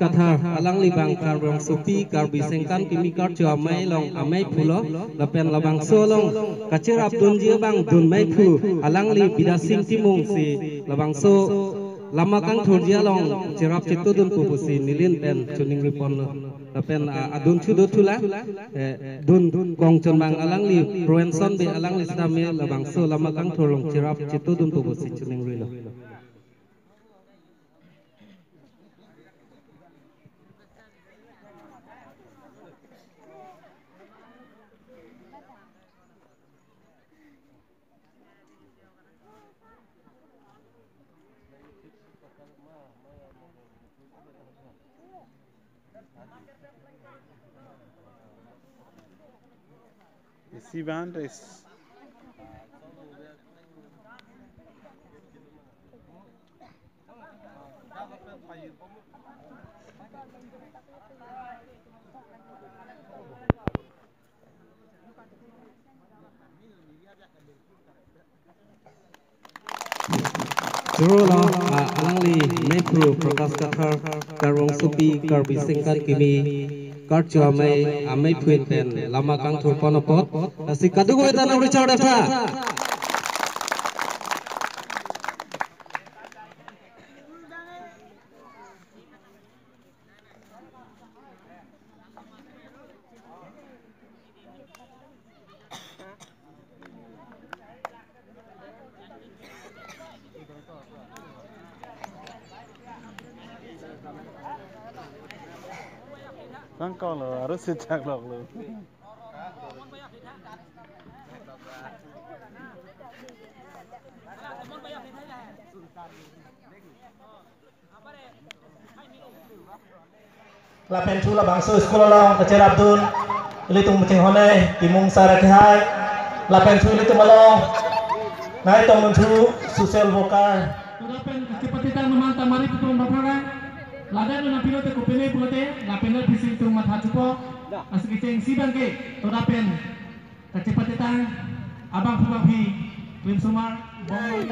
kathar alang libang karong supi karbi sengkan kimi kar cho amai long amai phulo lapen labang solong kacir abdun je bang dun mai phu alang li bida sing timung si labang so lama kang thurjia long cirap citu dun pupusi nilin pen chuning ripon lapen adun thudo thula dun kong chon bang alang li proenson be alang li stame labang so lama kang thurong cirap citu dun pupusi chuning rilo. Si band is Jurolo alangli mepru Prakash Kathar karong supi karbi sengkan kimi karjo amai phuin pen lama kang thur ponopot si kadugo etana uri chawda pha Tang kau lo harus sejak lo. Lapen chu la bangso sekolah long kecil Abdul litung mencing honai timung sarak hai lapen chu litung malong naik tong mencu sosial vokal lapen kepetitan memantau mari putung bapak lada na pilote ko pene pulote lapen bising tung mat hajupo asik ceng sidang ke lapen kecepatan abang pemanghi Lim Sumar bong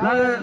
Halo.